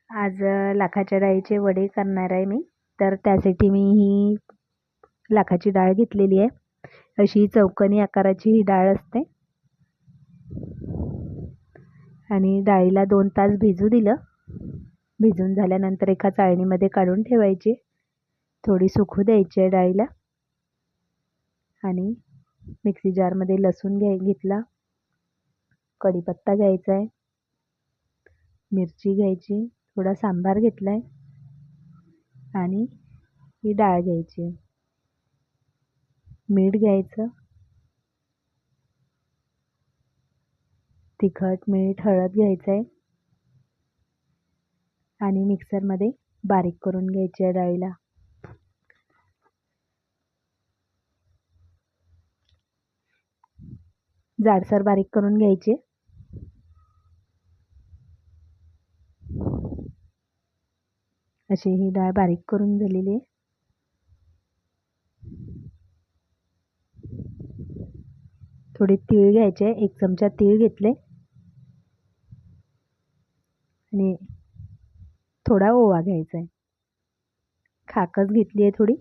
आज लाखाच्या डाळीचे वडे करणार आहे मी. तर त्यासाठी मी ही लाखाची डाळ घेतलेली आहे. अशी चौकोनी आकाराची ही डाळ असते. आणि डाळीला 2 तास भिजू दिलं. भिजून झाल्यानंतर एका चाळणीमध्ये काढून ठेवायची. थोडी सुकू द्यायची आहे डाळीला. आणि मिक्सी जारमध्ये लसूण घेतला, कढीपत्ता घ्यायचा आहे, मिरची घ्यायची, थोडा सांबार घेतला आहे आणि ही डाळ घ्यायची. मीठ घ्यायचं, तिखट, मीठ, हळद घ्यायचं आहे आणि मिक्सरमध्ये बारीक करून घ्यायची आहे डाळीला. जाडसर बारीक करून घ्यायची. अशी ही डाळ बारीक करून झालेली आहे. थोडे तीळ घ्यायचे, 1 चमचा तीळ घेतले आणि थोडा ओवा घ्यायचा आहे. खाकस घेतली आहे थोडी.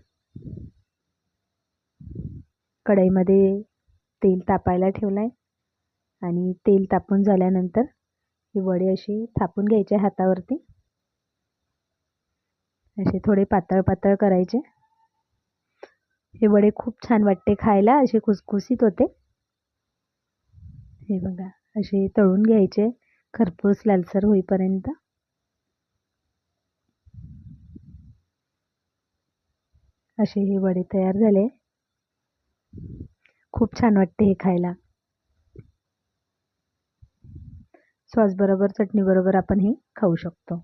कढईमध्ये तेल तापायला ठेवलं आहे आणि तेल तापून झाल्यानंतर हे वडे असे थापून घ्यायचे हातावरती. असे थोडे पातळ पातळ करायचे. हे वडे खूप छान वाटते खायला, असे खुसखुशीत होते. हे बघा, असे तळून घ्यायचे खरपूस लालसर होईपर्यंत. असे हे वडे तयार झाले. खूप छान वाटते हे खायला. सॉस बरोबर, चटणी बरोबर आपण हे खाऊ शकतो.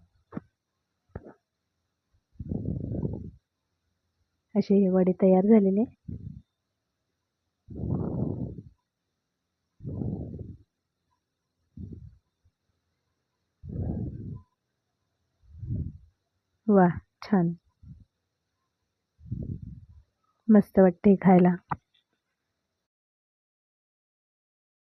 असे हे वडे तयार झालेले. वाह, छान, मस्त वाटते खायला.